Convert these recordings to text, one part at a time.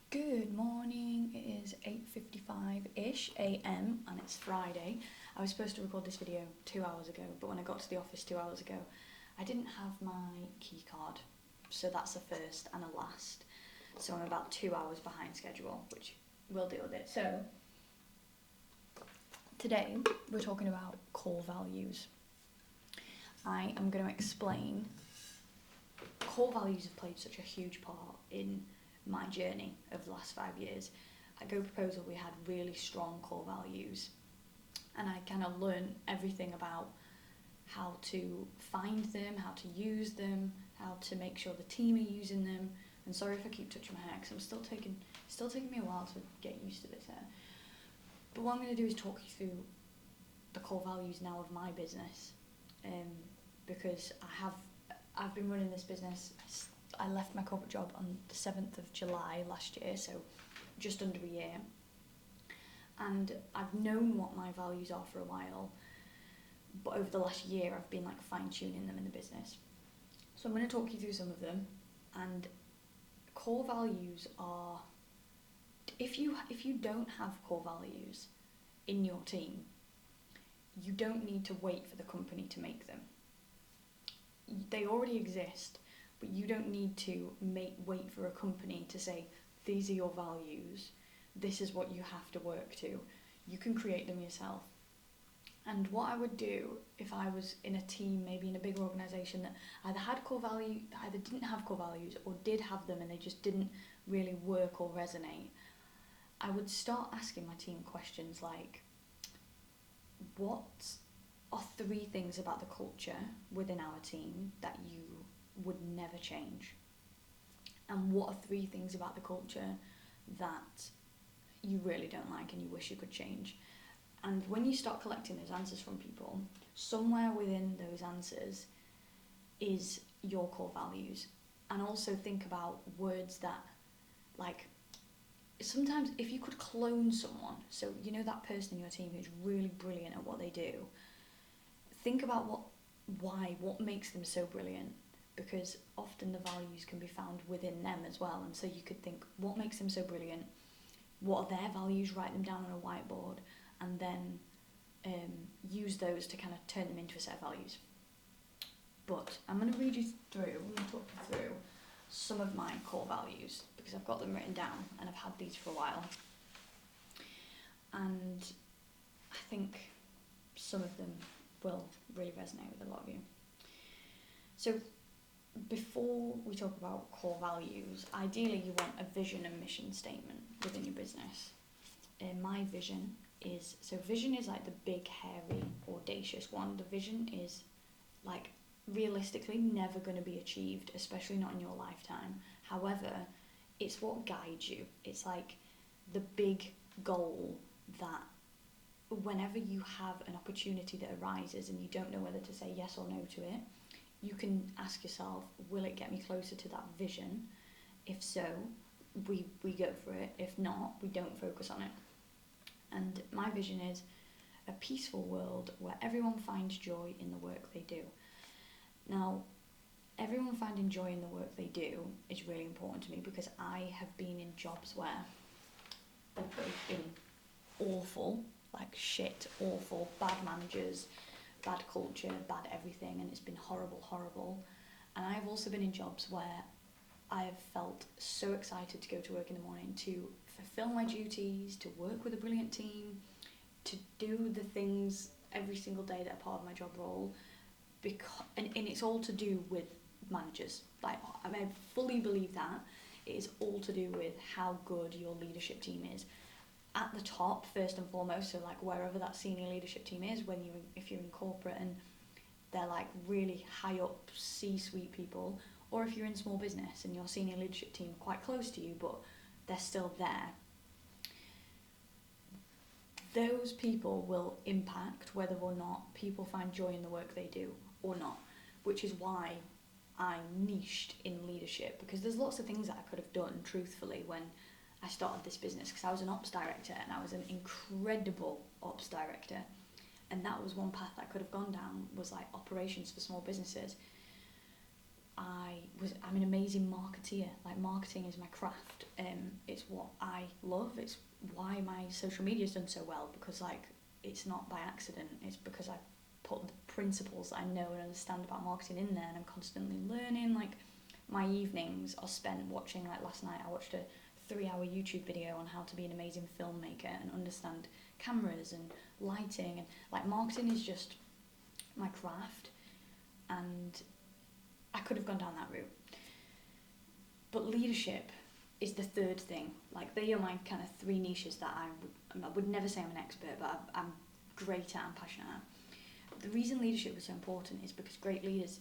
Good morning, it is 8:55ish AM and it's Friday. I was supposed to record this video 2 hours ago, but when I got to the office 2 hours ago, I didn't have my key card. So that's a first and a last. So I'm about 2 hours behind schedule, which we'll deal with it. So today we're talking about core values. I am going to explain core values have played such a huge part in my journey of the last 5 years. At Go Proposal we had really strong core values, and I kind of learned everything about how to find them, how to use them, how to make sure the team are using them. And sorry if I keep touching my hair because it's still taking me a while to get used to this hair. But what I'm going to do is talk you through the core values now of my business, because I've been running this business. I left my corporate job on the 7th of July last year, so just under a year. And I've known what my values are for a while, but over the last year I've been like fine-tuning them in the business. So I'm going to talk you through some of them. And core values are, if you don't have core values in your team, you don't need to wait for the company to make them. They already exist, but you don't need to wait for a company to say, these are your values, this is what you have to work to. You can create them yourself. And what I would do if I was in a team, maybe in a bigger organisation that either didn't have core values or did have them and they just didn't really work or resonate, I would start asking my team questions like, what are 3 things about the culture within our team that you would never change? And what are 3 things about the culture that you really don't like and you wish you could change? And when you start collecting those answers from people, somewhere within those answers is your core values. And also think about words that, like, sometimes if you could clone someone, so you know that person in your team who's really brilliant at what they do, think about what makes them so brilliant, because often the values can be found within them as well. And so you could think, what makes them so brilliant? What are their values? Write them down on a whiteboard, and then use those to kind of turn them into a set of values. But I'm going to talk you through some of my core values, because I've got them written down and I've had these for a while. And I think some of them will really resonate with a lot of you. So before we talk about core values, ideally you want a vision and mission statement within your business. My vision is like the big, hairy, audacious one. The vision is like realistically never going to be achieved, especially not in your lifetime. However, it's what guides you. It's like the big goal that whenever you have an opportunity that arises and you don't know whether to say yes or no to it, you can ask yourself, will it get me closer to that vision? If so, we go for it. If not, we don't focus on it. And my vision is a peaceful world where everyone finds joy in the work they do. Now, everyone finding joy in the work they do is really important to me, because I have been in jobs where they've been awful, like shit, awful, bad managers, bad culture, bad everything, and it's been horrible. And I've also been in jobs where I've felt so excited to go to work in the morning, to fulfill my duties, to work with a brilliant team, to do the things every single day that are part of my job role, and it's all to do with managers. Like, I fully believe that it is all to do with how good your leadership team is at the top, first and foremost. So like wherever that senior leadership team is, if you're in corporate and they're like really high up C-suite people, or if you're in small business and your senior leadership team are quite close to you but they're still there, those people will impact whether or not people find joy in the work they do or not, which is why I niched in leadership, because there's lots of things that I could have done truthfully when I started this business, because I was an ops director and I was an incredible ops director, and that was one path that I could have gone down, was like operations for small businesses. I'm an amazing marketeer. Like, marketing is my craft. It's what I love. It's why my social media's done so well, because like it's not by accident. It's because I put the principles that I know and understand about marketing in there, and I'm constantly learning. Like, my evenings are spent watching, like last night I watched a 3-hour YouTube video on how to be an amazing filmmaker and understand cameras and lighting, and like marketing is just my craft, and I could have gone down that route. But leadership is the third thing. Like, they are my kind of 3 niches that I would never say I'm an expert, but I'm great at and passionate at. The reason leadership is so important is because great leaders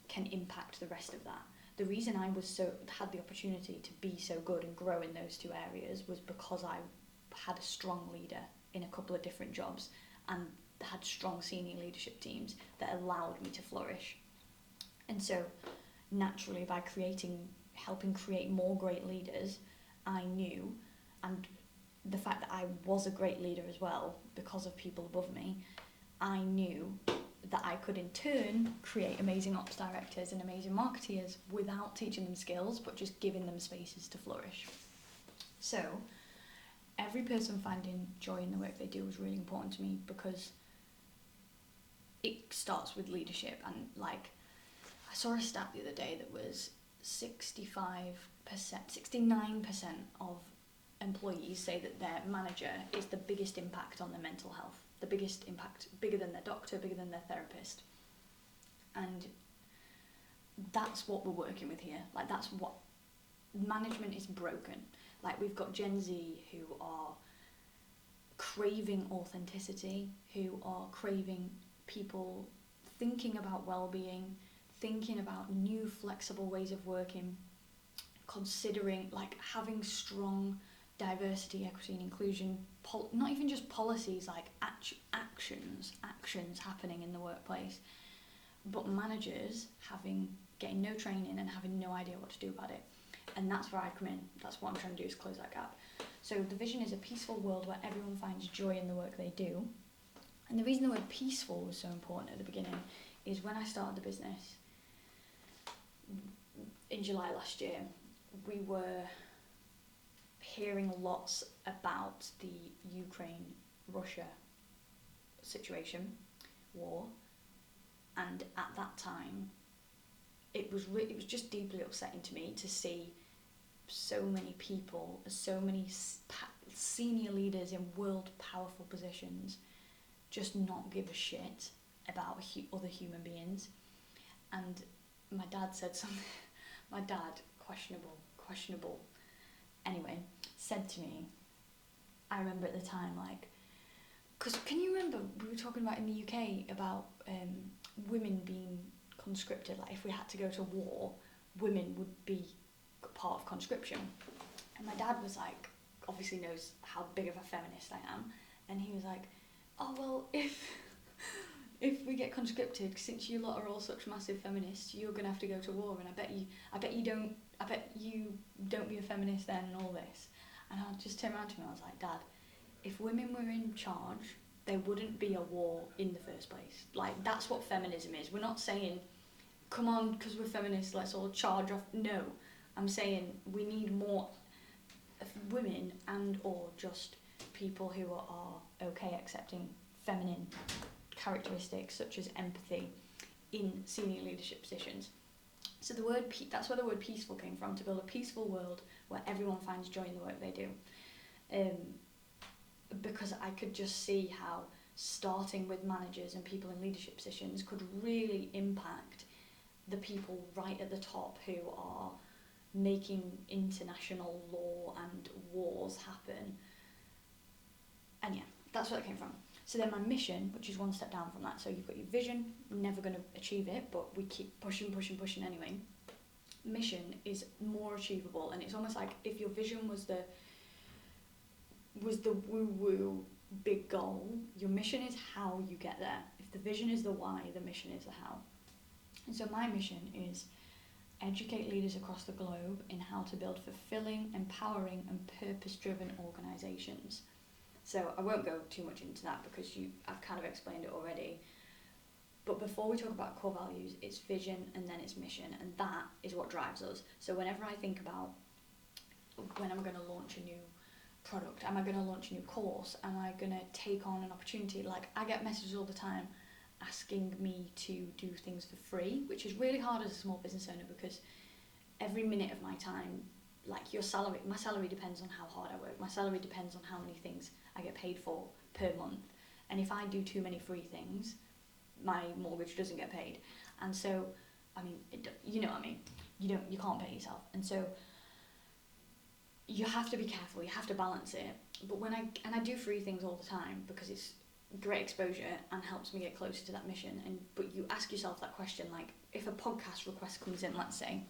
can impact the rest of that. The reason I had the opportunity to be so good and grow in those 2 areas was because I had a strong leader in a couple of different jobs and had strong senior leadership teams that allowed me to flourish. And so naturally, by helping create more great leaders, I knew, and the fact that I was a great leader as well because of people above me, I knew that I could in turn create amazing ops directors and amazing marketeers without teaching them skills, but just giving them spaces to flourish. So every person finding joy in the work they do is really important to me, because it starts with leadership. And like, I saw a stat the other day that was 69% of employees say that their manager is the biggest impact on their mental health, the biggest impact, bigger than their doctor, bigger than their therapist. And that's what we're working with here. Like, that's what management is broken. Like, we've got Gen Z who are craving authenticity, who are craving people thinking about well-being, thinking about new flexible ways of working, considering like having strong diversity, equity and inclusion, not even just policies, like actions happening in the workplace, but managers getting no training and having no idea what to do about it. And that's where I come in. That's what I'm trying to do, is close that gap. So the vision is a peaceful world where everyone finds joy in the work they do. And the reason the word peaceful was so important at the beginning is when I started the business in July last year, we were hearing lots about the Ukraine-Russia situation, war, and at that time it was just deeply upsetting to me to see so many people, so many senior leaders in world powerful positions just not give a shit about other human beings. And my dad said something, my dad, questionable, anyway, said to me, I remember at the time, like, because can you remember we were talking about in the UK about women being conscripted, like if we had to go to war, women would be part of conscription. And my dad was like, obviously knows how big of a feminist I am, and he was like, oh well, if we get conscripted, since you lot are all such massive feminists, you're gonna have to go to war, and I bet you don't be a feminist then, and all this. And I just turned around to him and I was like, Dad, if women were in charge, there wouldn't be a war in the first place. Like, that's what feminism is. We're not saying, come on, because we're feminists, let's all charge off. No, I'm saying we need more women and or just people who are okay accepting feminine characteristics such as empathy in senior leadership positions. So that's where the word peaceful came from, to build a peaceful world where everyone finds joy in the work they do. Because I could just see how starting with managers and people in leadership positions could really impact the people right at the top who are making international law and wars happen. And yeah, that's where it came from. So then my mission, which is one step down from that, so you've got your vision, never going to achieve it, but we keep pushing anyway. Mission is more achievable, and it's almost like if your vision was the woo-woo big goal, your mission is how you get there. If the vision is the why, the mission is the how. And so my mission is educate leaders across the globe in how to build fulfilling, empowering and purpose-driven organisations. So I won't go too much into that because I've kind of explained it already. But before we talk about core values, it's vision and then it's mission, and that is what drives us. So whenever I think about when I'm going to launch a new product, am I going to launch a new course, am I going to take on an opportunity, like I get messages all the time asking me to do things for free, which is really hard as a small business owner, because every minute of my time, like my salary depends on how hard I work, my salary depends on how many things I get paid for per month, and if I do too many free things, my mortgage doesn't get paid. And so, I mean, you know what I mean, you can't pay yourself, and so you have to be careful, you have to balance it. But I do free things all the time because it's great exposure and helps me get closer to that mission. But you ask yourself that question, like if a podcast request comes in, let's say,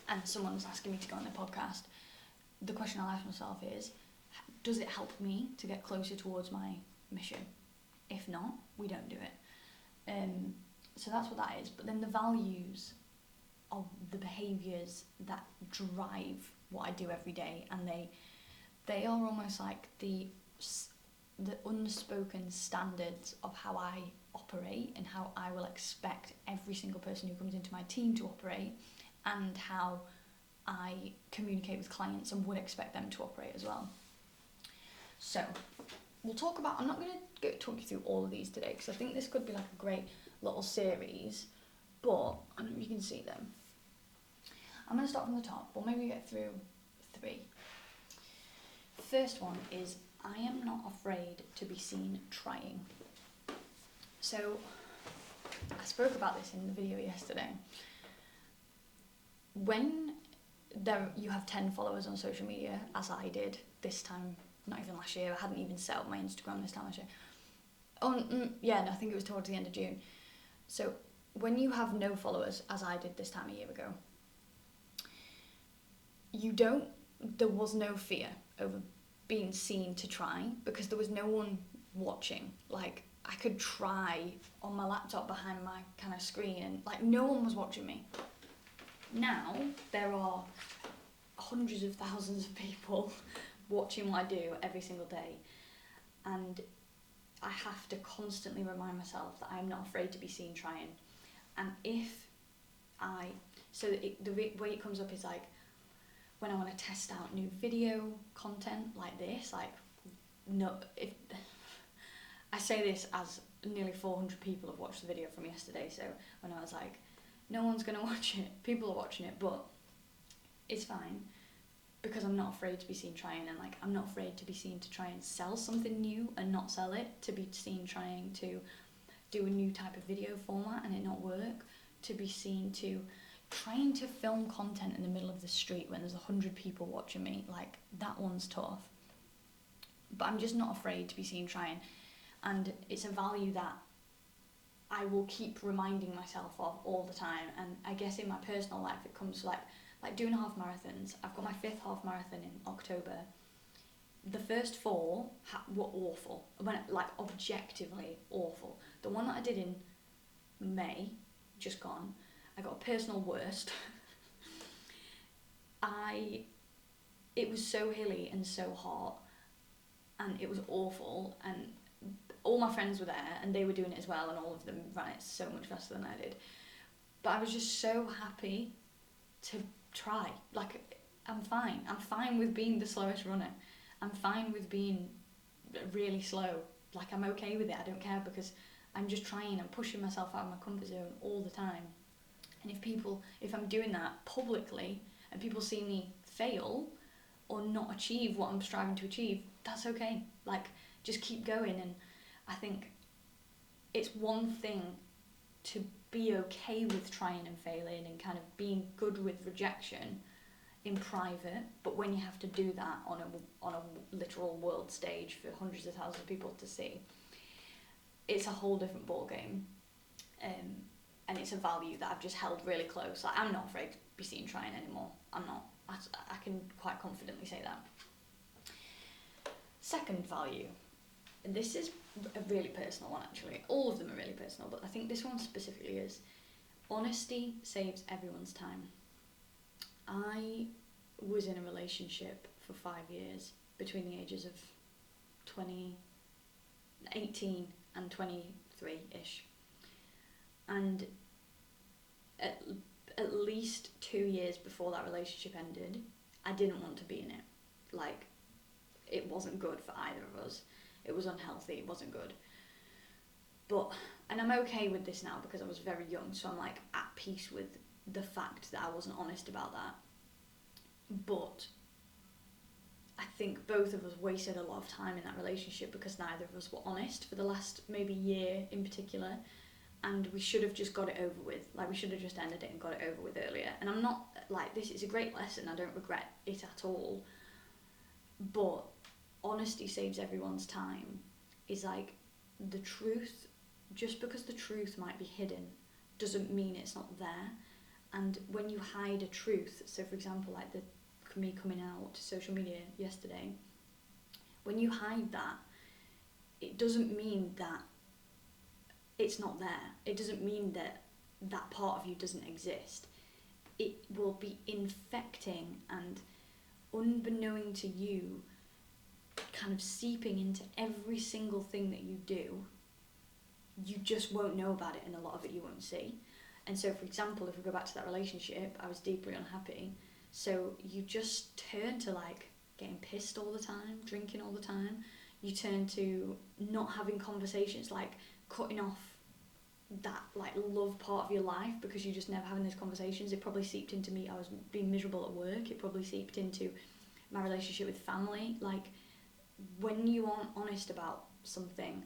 and someone's asking me to go on their podcast, the question I'll ask myself is, does it help me to get closer towards my mission? If not, we don't do it. So that's what that is. But then the values are the behaviours that drive what I do every day, and they are almost like the unspoken standards of how I operate and how I will expect every single person who comes into my team to operate, and how I communicate with clients and would expect them to operate as well. So we'll talk about, I'm not going to talk you through all of these today because I think this could be like a great little series, but I don't know if you can see them. I'm going to start from the top, or maybe get through 3. First one is, I am not afraid to be seen trying. So I spoke about this in the video yesterday. When you have 10 followers on social media, as I did this time, not even last year, I hadn't even set up my Instagram this time last year. I think it was towards the end of June. So when you have no followers, as I did this time a year ago, there was no fear over being seen to try, because there was no one watching. Like, I could try on my laptop behind my kind of screen, and like no one was watching me. Now there are hundreds of thousands of people watching what I do every single day, and I have to constantly remind myself that I'm not afraid to be seen trying. And the way it comes up is like when I want to test out new video content like this, I say this as nearly 400 people have watched the video from yesterday, so when I was like, no one's going to watch it, people are watching it, but it's fine, because I'm not afraid to be seen trying, and like I'm not afraid to be seen to try and sell something new and not sell it, to be seen trying to do a new type of video format and it not work, to be seen to trying to film content in the middle of the street when there's 100 people watching me. Like, that one's tough, but I'm just not afraid to be seen trying, and it's a value that I will keep reminding myself of all the time. And I guess in my personal life it comes to like doing half marathons. I've got my 5th half marathon in October. The first 4 were awful, objectively awful. The one that I did in May, just gone, I got a personal worst. It was so hilly and so hot, and it was awful, and all my friends were there and they were doing it as well, and all of them ran it so much faster than I did. But I was just so happy to try. Like, I'm fine with being the slowest runner. I'm fine with being really slow. Like, I'm okay with it, I don't care, because I'm just trying, I'm pushing myself out of my comfort zone all the time. And if I'm doing that publicly and people see me fail or not achieve what I'm striving to achieve, that's okay. Like, just keep going. And I think it's one thing to be okay with trying and failing and kind of being good with rejection in private, but when you have to do that on a literal world stage for hundreds of thousands of people to see, it's a whole different ball game. And it's a value that I've just held really close. Like, I'm not afraid to be seen trying anymore. I'm not. I can quite confidently say that. Second value, and this is a really personal one actually. All of them are really personal, but I think this one specifically is: honesty saves everyone's time. I was in a relationship for 5 years between the ages of 18 and 23-ish. And at least 2 years before that relationship ended, I didn't want to be in it. Like, it wasn't good for either of us. It was unhealthy, it wasn't good. But, and I'm okay with this now because I was very young, so I'm like at peace with the fact that I wasn't honest about that. But I think both of us wasted a lot of time in that relationship because neither of us were honest for the last maybe year in particular. And we should have just got it over with. Like, we should have just ended it and got it over with earlier. And I'm not, like, this is a great lesson. I don't regret it at all. But honesty saves everyone's time. Is like, the truth, just because the truth might be hidden, doesn't mean it's not there. And when you hide a truth, so for example, like me coming out to social media yesterday, when you hide that, it doesn't mean that it's not there. It doesn't mean that that part of you doesn't exist. It will be infecting and, unbeknown to you, kind of seeping into every single thing that you do. You just won't know about it, and a lot of it you won't see. And so, for example, if we go back to that relationship, I was deeply unhappy. So you just turn to like getting pissed all the time, drinking all the time. You turn to not having conversations, like cutting off that like love part of your life because you're just never having those conversations. It probably seeped into me. I was being miserable at work. It probably seeped into my relationship with family. Like, when you aren't honest about something,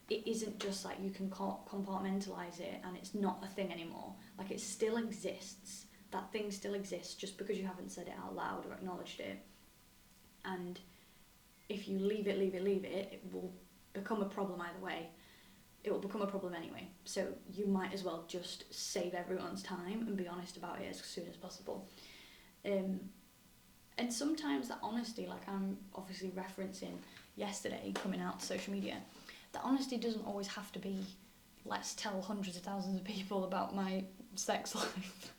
it isn't just like you can compartmentalize it and it's not a thing anymore. Like, it still exists. That thing still exists just because you haven't said it out loud or acknowledged it. And if you leave it, it will become a problem either way. It will become a problem anyway. So you might as well just save everyone's time and be honest about it as soon as possible. And sometimes that honesty, like I'm obviously referencing yesterday coming out to social media, that honesty doesn't always have to be, let's tell hundreds of thousands of people about my sex life.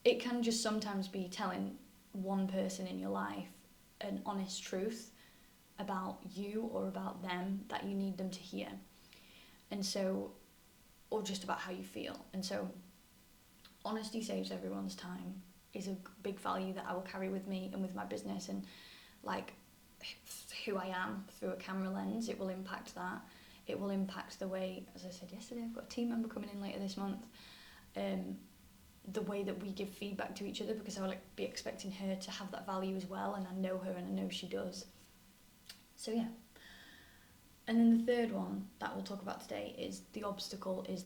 It can just sometimes be telling one person in your life an honest truth about you or about them that you need them to hear. And so, or just about how you feel. And so, honesty saves everyone's time is a big value that I will carry with me and with my business, and like who I am through a camera lens. It will impact that. It will impact the way, as I said yesterday, I've got a team member coming in later this month. The way that we give feedback to each other, because I will be expecting her to have that value as well, and I know her and I know she does. So yeah. And then the third one that we'll talk about today is the obstacle is